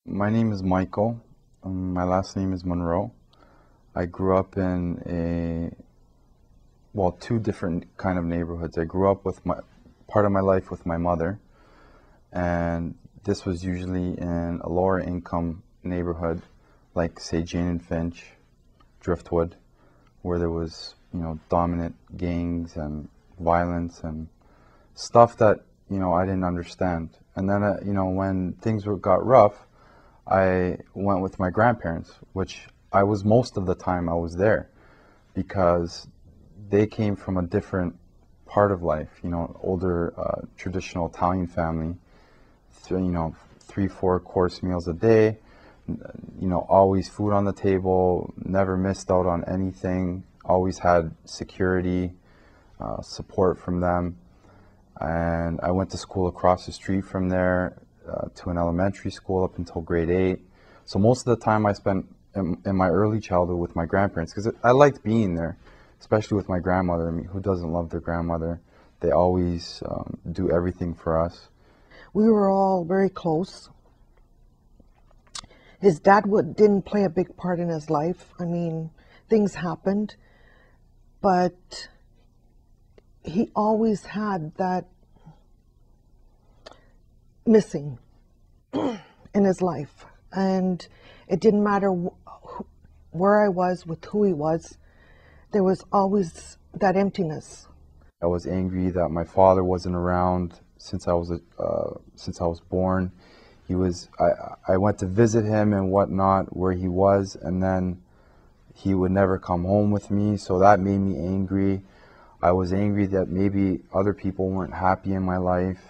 My name is Michael. My last name is Monroe. I grew up in two different kind of neighborhoods. I grew up with part of my life with my mother, and this was usually in a lower income neighborhood, like say Jane and Finch, Driftwood, where there was, dominant gangs and violence and stuff that, I didn't understand. And then, when things got rough, I went with my grandparents, which I was most of the time I was there because they came from a different part of life, older traditional Italian family, three, four course meals a day, always food on the table, never missed out on anything, always had security, support from them. And I went to school across the street from there to an elementary school up until grade 8. So most of the time I spent in my early childhood with my grandparents because I liked being there, especially with my grandmother. I mean, who doesn't love their grandmother? They always do everything for us. We were all very close. His dad didn't play a big part in his life. I mean, things happened, but he always had that missing in his life. And it didn't matter where I was, with who he was, there was always that emptiness. I was angry that my father wasn't around since I was born. I went to visit him and whatnot where he was, and then he would never come home with me, so that made me angry. I was angry that maybe other people weren't happy in my life,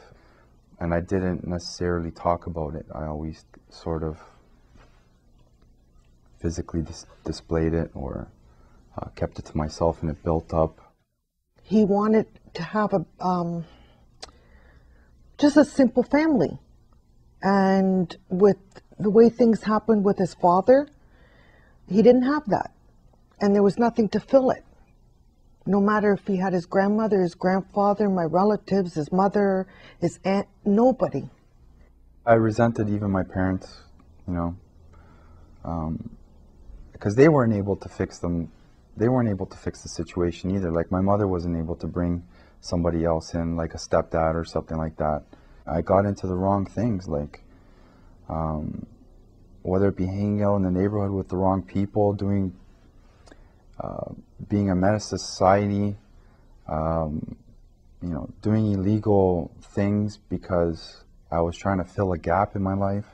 and I didn't necessarily talk about it. I always sort of physically displayed it or kept it to myself, and it built up. He wanted to have just a simple family. And with the way things happened with his father, he didn't have that. And there was nothing to fill it. No matter if he had his grandmother, his grandfather, my relatives, his mother, his aunt, nobody. I resented even my parents, because they weren't able to fix them. They weren't able to fix the situation either. Like my mother wasn't able to bring somebody else in, like a stepdad or something like that. I got into the wrong things, like whether it be hanging out in the neighborhood with the wrong people, being a menace to society, doing illegal things because I was trying to fill a gap in my life.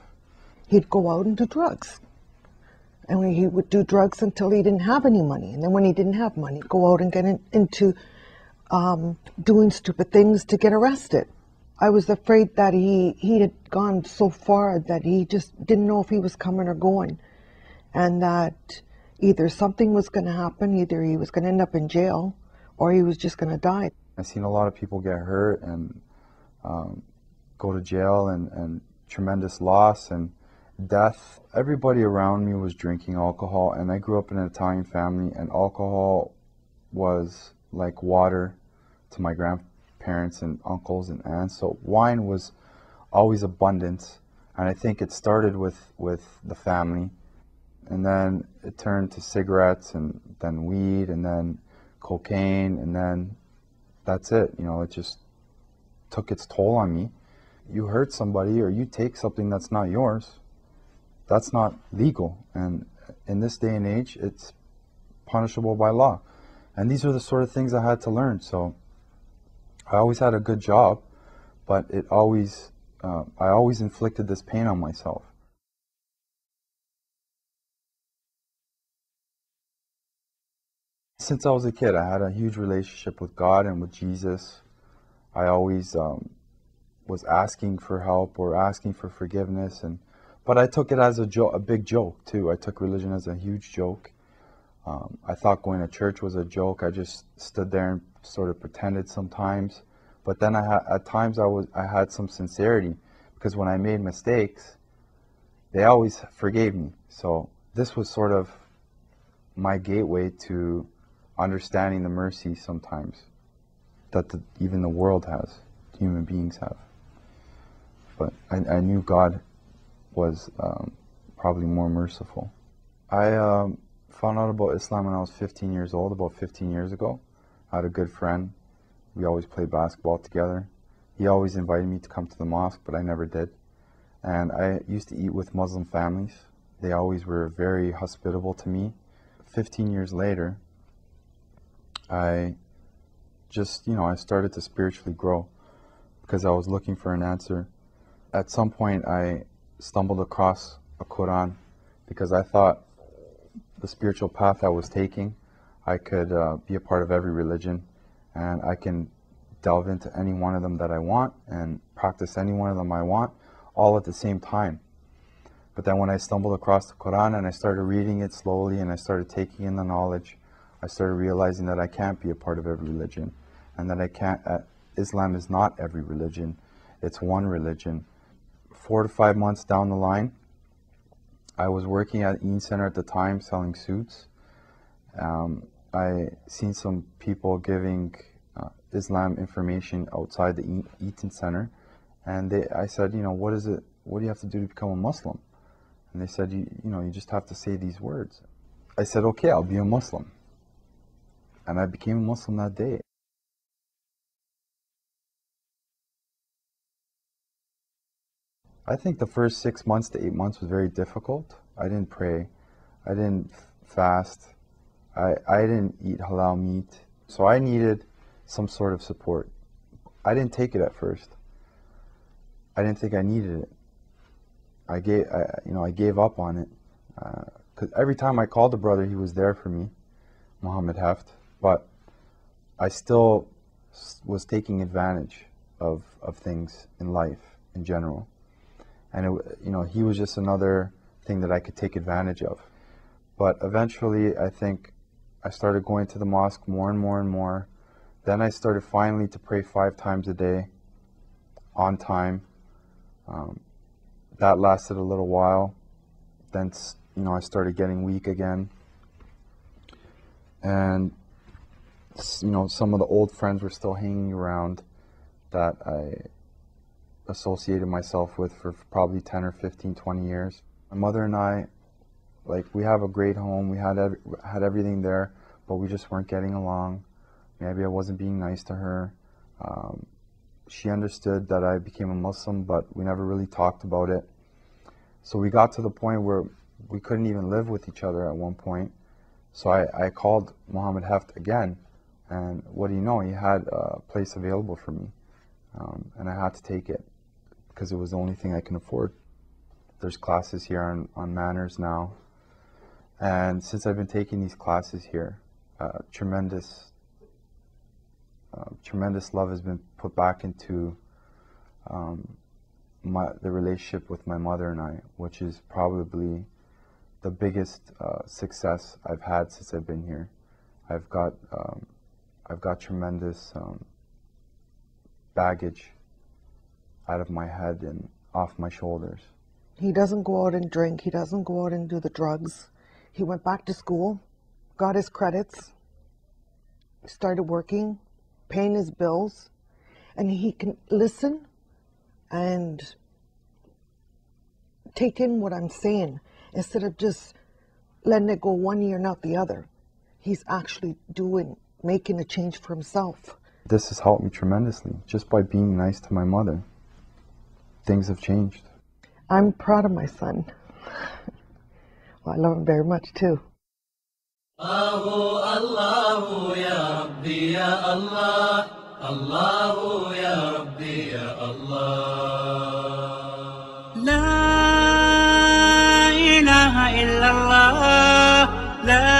He'd go out and do drugs. And he would do drugs until he didn't have any money. And then when he didn't have money, go out and get into doing stupid things to get arrested. I was afraid that he had gone so far that he just didn't know if he was coming or going. And that either something was going to happen, either he was going to end up in jail, or he was just going to die. I've seen a lot of people get hurt and go to jail and tremendous loss and death. Everybody around me was drinking alcohol, and I grew up in an Italian family, and alcohol was like water to my grandparents and uncles and aunts. So wine was always abundant, and I think it started with the family, and then it turned to cigarettes and then weed and then cocaine, and then that's it. It just took its toll on me. You hurt somebody or you take something that's not yours, that's not legal. And in this day and age, it's punishable by law. And these are the sort of things I had to learn. So I always had a good job, but I always inflicted this pain on myself. Since I was a kid, I had a huge relationship with God and with Jesus. I always was asking for help or asking for forgiveness, but I took it as a big joke too. I took religion as a huge joke. I thought going to church was a joke. I just stood there and sort of pretended sometimes. But then at times I had some sincerity, because when I made mistakes, they always forgave me. So this was sort of my gateway to understanding the mercy sometimes that even the world has, human beings have. But I knew God was probably more merciful. I found out about Islam when I was 15 years old, about 15 years ago. I had a good friend. We always played basketball together. He always invited me to come to the mosque, but I never did. And I used to eat with Muslim families. They always were very hospitable to me. 15 years later, I just, I started to spiritually grow because I was looking for an answer. At some point, I stumbled across a Quran because I thought the spiritual path I was taking, I could be a part of every religion, and I can delve into any one of them that I want and practice any one of them I want, all at the same time. But then when I stumbled across the Quran and I started reading it slowly and I started taking in the knowledge, I started realizing that I can't be a part of every religion, and that I can't, Islam is not every religion, it's one religion. 4 to 5 months down the line, I was working at Eaton Center at the time selling suits. I seen some people giving Islam information outside the Eaton Center, and I said, what is it? What do you have to do to become a Muslim? And they said, you just have to say these words. I said, okay, I'll be a Muslim. And I became a Muslim that day. I think the first 6 months to 8 months was very difficult. I didn't pray. I didn't fast. I didn't eat halal meat. So I needed some sort of support. I didn't take it at first. I didn't think I needed it. I gave up on it. Because every time I called the brother, he was there for me, Muhammad Heft. But I still was taking advantage of things in life in general. And he was just another thing that I could take advantage of. But eventually, I think I started going to the mosque more and more and more. Then I started finally to pray 5 times a day, on time. That lasted a little while. Then, I started getting weak again. And, some of the old friends were still hanging around that I associated myself with for probably 10 or 15, 20 years. My mother and I, we have a great home. We had everything there, but we just weren't getting along. Maybe I wasn't being nice to her. She understood that I became a Muslim, but we never really talked about it. So we got to the point where we couldn't even live with each other at one point. So I called Muhammad Heft again, and what do you know, he had a place available for me, and I had to take it because it was the only thing I can afford. There's classes here on manners now, and since I've been taking these classes here, tremendous love has been put back into the relationship with my mother and I, which is probably the biggest success I've had since I've been here. I've got tremendous baggage out of my head and off my shoulders. He doesn't go out and drink. He doesn't go out and do the drugs. He went back to school, got his credits, started working, paying his bills, and he can listen and take in what I'm saying instead of just letting it go one ear, not the other. He's actually making a change for himself. This has helped me tremendously, just by being nice to my mother. Things have changed. I'm proud of my son. Well, I love him very much too. الله يا ربي يا الله الله يا ربي يا الله لا إله إلا الله لا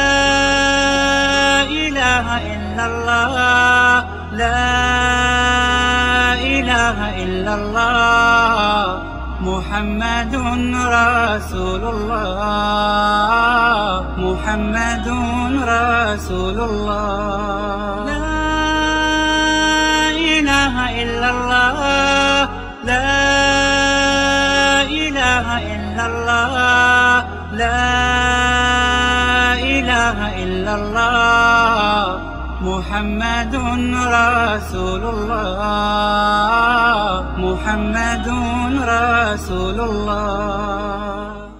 إله إلا الله لا إله إلا الله محمد رسول الله محمد رسول الله لا إله إلا الله لا إله إلا الله لا إله إلا الله محمد رسول الله محمد رسول الله.